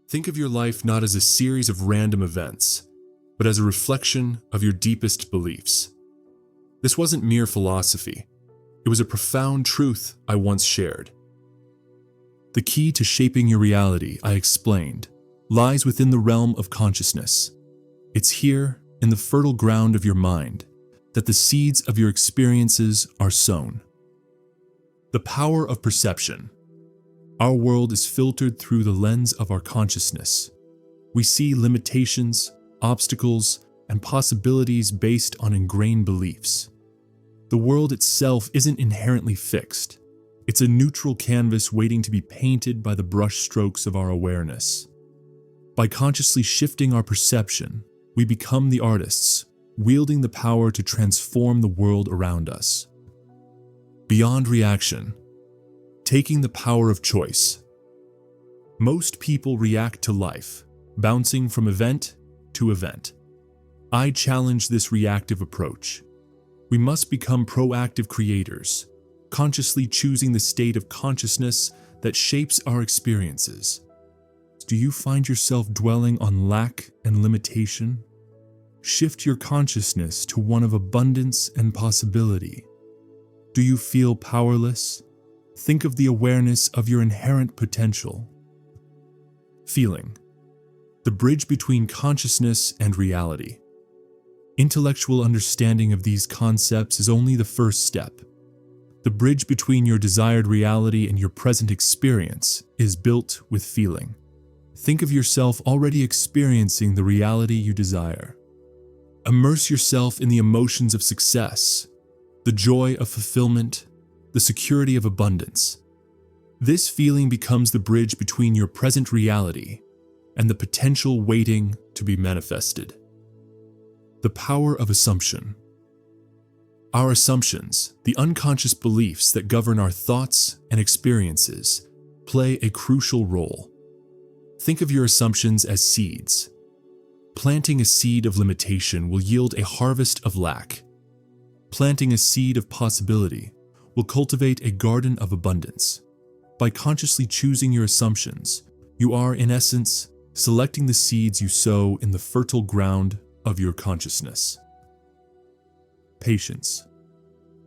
Think of your life not as a series of random events, but as a reflection of your deepest beliefs. This wasn't mere philosophy. It was a profound truth I once shared. The key to shaping your reality, I explained, lies within the realm of consciousness. It's here, in the fertile ground of your mind, that the seeds of your experiences are sown. The power of perception. Our world is filtered through the lens of our consciousness. We see limitations, obstacles, and possibilities based on ingrained beliefs. The world itself isn't inherently fixed. It's a neutral canvas waiting to be painted by the brush strokes of our awareness. By consciously shifting our perception, we become the artists, wielding the power to transform the world around us. Beyond reaction. Taking the power of choice. Most people react to life, bouncing from event to event. I challenge this reactive approach. We must become proactive creators, consciously choosing the state of consciousness that shapes our experiences. Do you find yourself dwelling on lack and limitation? Shift your consciousness to one of abundance and possibility. Do you feel powerless? Think of the awareness of your inherent potential. Feeling. The bridge between consciousness and reality. Intellectual understanding of these concepts is only the first step. The bridge between your desired reality and your present experience is built with feeling. Think of yourself already experiencing the reality you desire. Immerse yourself in the emotions of success, the joy of fulfillment, the security of abundance. This feeling becomes the bridge between your present reality and the potential waiting to be manifested. The power of assumption. Our assumptions, the unconscious beliefs that govern our thoughts and experiences, play a crucial role. Think of your assumptions as seeds. Planting a seed of limitation will yield a harvest of lack. Planting a seed of possibility will cultivate a garden of abundance. By consciously choosing your assumptions, you are, in essence, selecting the seeds you sow in the fertile ground of your consciousness. Patience.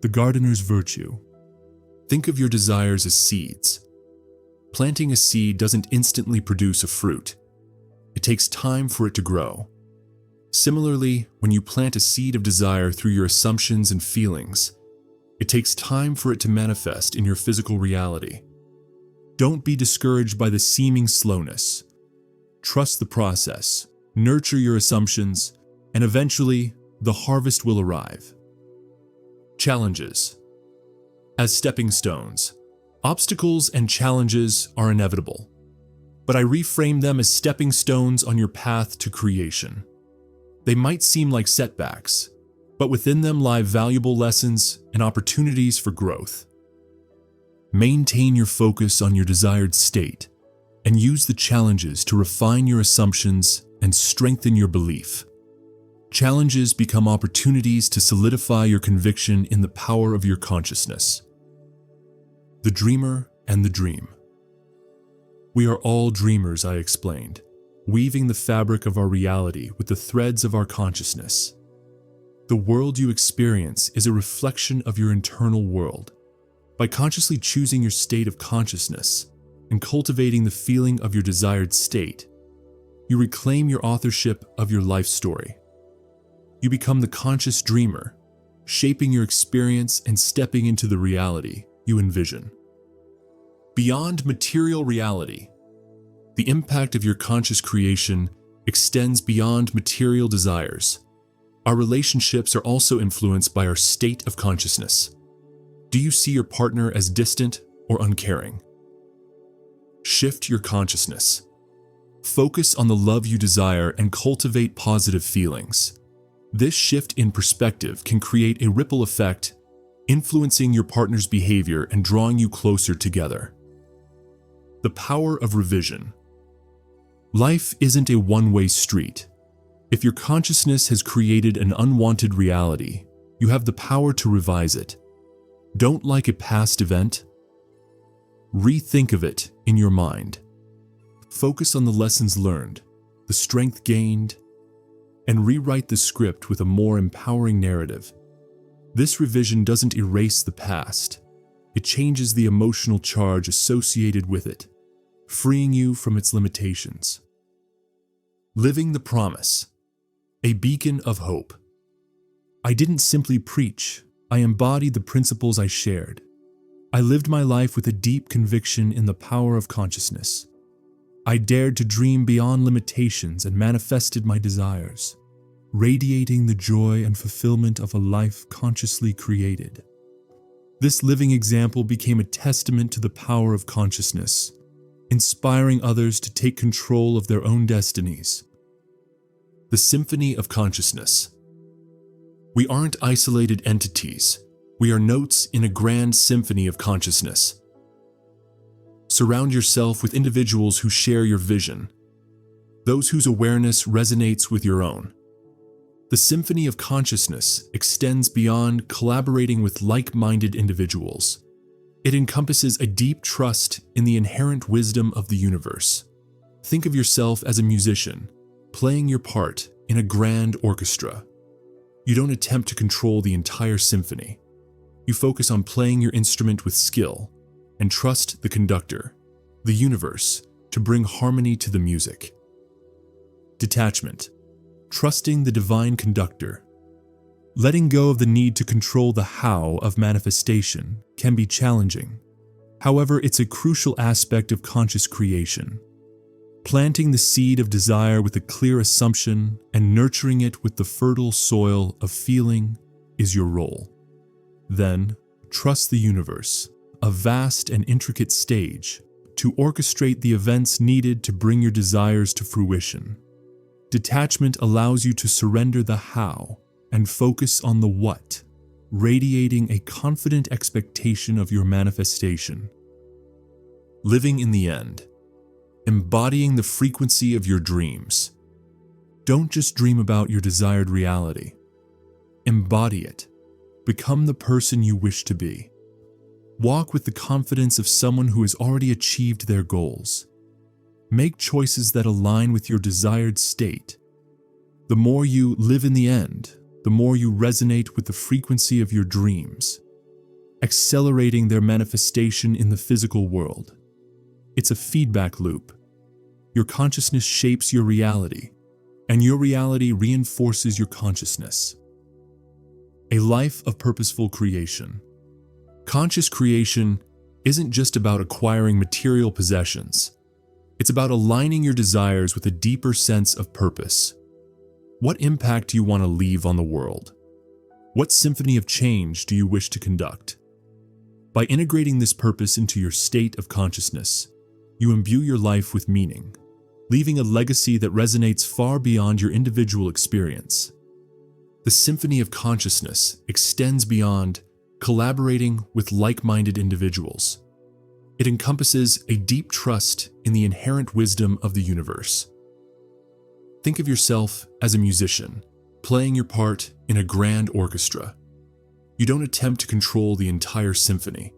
The gardener's virtue. Think of your desires as seeds. Planting a seed doesn't instantly produce a fruit. It takes time for it to grow. Similarly, when you plant a seed of desire through your assumptions and feelings, it takes time for it to manifest in your physical reality. Don't be discouraged by the seeming slowness. Trust the process, nurture your assumptions, and eventually, the harvest will arrive. Challenges. As stepping stones, obstacles and challenges are inevitable, but I reframe them as stepping stones on your path to creation. They might seem like setbacks, but within them lie valuable lessons and opportunities for growth. Maintain your focus on your desired state and use the challenges to refine your assumptions and strengthen your belief. Challenges become opportunities to solidify your conviction in the power of your consciousness. The dreamer and the dream. We are all dreamers, I explained, weaving the fabric of our reality with the threads of our consciousness. The world you experience is a reflection of your internal world. By consciously choosing your state of consciousness and cultivating the feeling of your desired state, you reclaim your authorship of your life story. You become the conscious dreamer, shaping your experience and stepping into the reality you envision. Beyond material reality, the impact of your conscious creation extends beyond material desires. Our relationships are also influenced by our state of consciousness. Do you see your partner as distant or uncaring? Shift your consciousness. Focus on the love you desire and cultivate positive feelings. This shift in perspective can create a ripple effect, influencing your partner's behavior and drawing you closer together. The power of revision. Life isn't a one-way street. If your consciousness has created an unwanted reality, you have the power to revise it. Don't like a past event? Rethink of it in your mind. Focus on the lessons learned, the strength gained, and rewrite the script with a more empowering narrative. This revision doesn't erase the past. It changes the emotional charge associated with it, freeing you from its limitations. Living the promise, a beacon of hope. I didn't simply preach, I embodied the principles I shared. I lived my life with a deep conviction in the power of consciousness. I dared to dream beyond limitations and manifested my desires, radiating the joy and fulfillment of a life consciously created. This living example became a testament to the power of consciousness, inspiring others to take control of their own destinies. The Symphony of Consciousness. We aren't isolated entities. We are notes in a grand symphony of consciousness. Surround yourself with individuals who share your vision, those whose awareness resonates with your own. The Symphony of Consciousness extends beyond collaborating with like-minded individuals. It encompasses a deep trust in the inherent wisdom of the universe. Think of yourself as a musician, playing your part in a grand orchestra. You don't attempt to control the entire symphony. You focus on playing your instrument with skill and trust the conductor, the universe, to bring harmony to the music. Detachment. Trusting the divine conductor. Letting go of the need to control the how of manifestation can be challenging. However, it's a crucial aspect of conscious creation. Planting the seed of desire with a clear assumption and nurturing it with the fertile soil of feeling is your role. Then, trust the universe, a vast and intricate stage, to orchestrate the events needed to bring your desires to fruition. Detachment allows you to surrender the how and focus on the what, radiating a confident expectation of your manifestation. Living in the end. Embodying the frequency of your dreams. Don't just dream about your desired reality. Embody it. Become the person you wish to be. Walk with the confidence of someone who has already achieved their goals. Make choices that align with your desired state. The more you live in the end, the more you resonate with the frequency of your dreams, accelerating their manifestation in the physical world. It's a feedback loop. Your consciousness shapes your reality, and your reality reinforces your consciousness. A life of purposeful creation. Conscious creation isn't just about acquiring material possessions. It's about aligning your desires with a deeper sense of purpose. What impact do you want to leave on the world? What symphony of change do you wish to conduct? By integrating this purpose into your state of consciousness, you imbue your life with meaning, leaving a legacy that resonates far beyond your individual experience. The Symphony of Consciousness extends beyond collaborating with like-minded individuals. It encompasses a deep trust in the inherent wisdom of the universe. Think of yourself as a musician, playing your part in a grand orchestra. You don't attempt to control the entire symphony.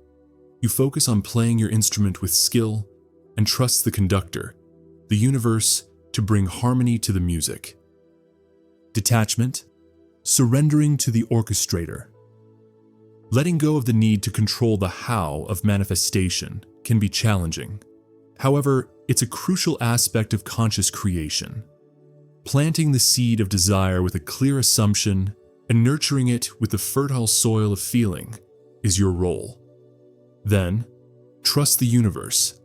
You focus on playing your instrument with skill and trust the conductor, the universe, to bring harmony to the music. Detachment. Surrendering to the orchestrator. Letting go of the need to control the how of manifestation can be challenging. However, it's a crucial aspect of conscious creation. Planting the seed of desire with a clear assumption and nurturing it with the fertile soil of feeling is your role. Then, trust the universe,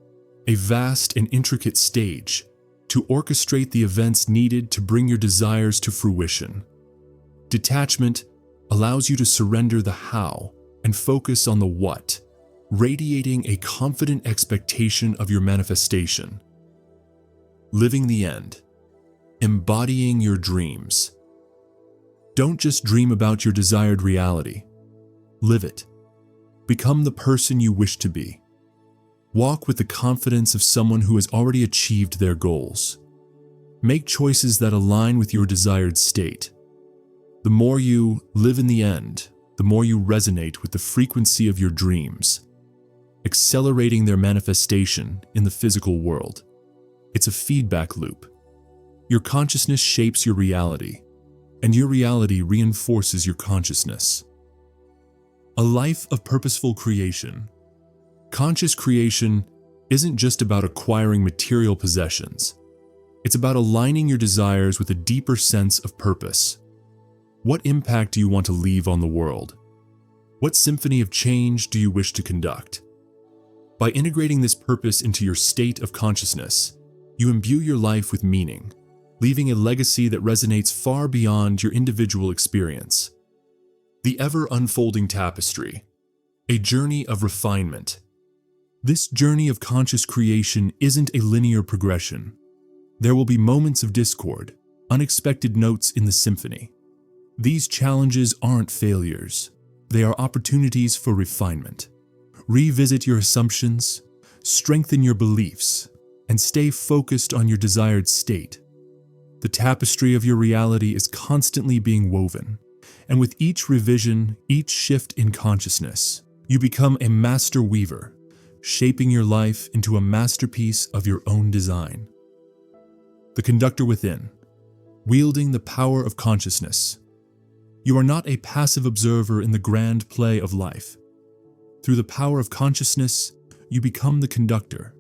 a vast and intricate stage, to orchestrate the events needed to bring your desires to fruition. Detachment allows you to surrender the how and focus on the what, radiating a confident expectation of your manifestation. Living the end. Embodying your dreams. Don't just dream about your desired reality. Live it. Become the person you wish to be. Walk with the confidence of someone who has already achieved their goals. Make choices that align with your desired state. The more you live in the end, the more you resonate with the frequency of your dreams, accelerating their manifestation in the physical world. It's a feedback loop. Your consciousness shapes your reality, and your reality reinforces your consciousness. A life of purposeful creation. Conscious creation isn't just about acquiring material possessions. It's about aligning your desires with a deeper sense of purpose. What impact do you want to leave on the world? What symphony of change do you wish to conduct? By integrating this purpose into your state of consciousness, you imbue your life with meaning, leaving a legacy that resonates far beyond your individual experience. The ever-unfolding tapestry, a journey of refinement. This journey of conscious creation isn't a linear progression. There will be moments of discord, unexpected notes in the symphony. These challenges aren't failures. They are opportunities for refinement. Revisit your assumptions, strengthen your beliefs, and stay focused on your desired state. The tapestry of your reality is constantly being woven, and with each revision, each shift in consciousness, you become a master weaver, shaping your life into a masterpiece of your own design. The conductor within, wielding the power of consciousness. You are not a passive observer in the grand play of life. Through the power of consciousness, you become the conductor,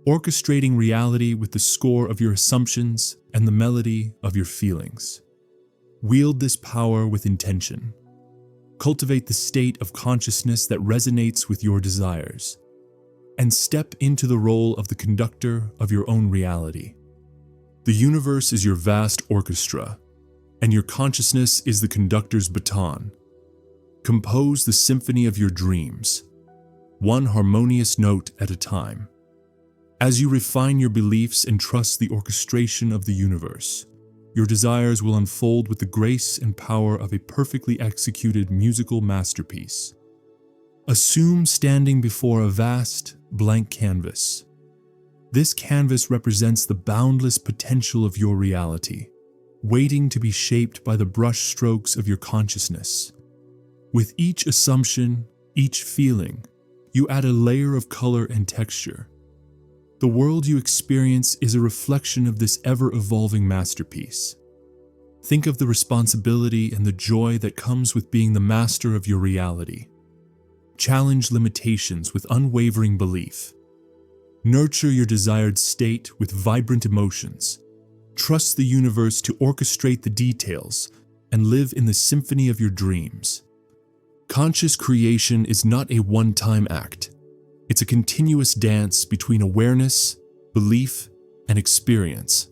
orchestrating reality with the score of your assumptions and the melody of your feelings. Wield this power with intention. Cultivate the state of consciousness that resonates with your desires, and step into the role of the conductor of your own reality. The universe is your vast orchestra, and your consciousness is the conductor's baton. Compose the symphony of your dreams, one harmonious note at a time. As you refine your beliefs and trust the orchestration of the universe, your desires will unfold with the grace and power of a perfectly executed musical masterpiece. Assume standing before a vast, blank canvas. This canvas represents the boundless potential of your reality, waiting to be shaped by the brush strokes of your consciousness. With each assumption, each feeling, you add a layer of color and texture. The world you experience is a reflection of this ever-evolving masterpiece. Think of the responsibility and the joy that comes with being the master of your reality. Challenge limitations with unwavering belief. Nurture your desired state with vibrant emotions. Trust the universe to orchestrate the details and live in the symphony of your dreams. Conscious creation is not a one-time act. It's a continuous dance between awareness, belief, and experience.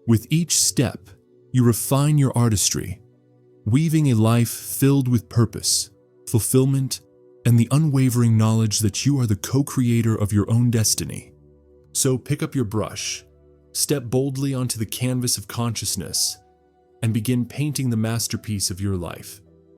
With each step, you refine your artistry, weaving a life filled with purpose, fulfillment, and the unwavering knowledge that you are the co-creator of your own destiny. So pick up your brush, step boldly onto the canvas of consciousness, and begin painting the masterpiece of your life.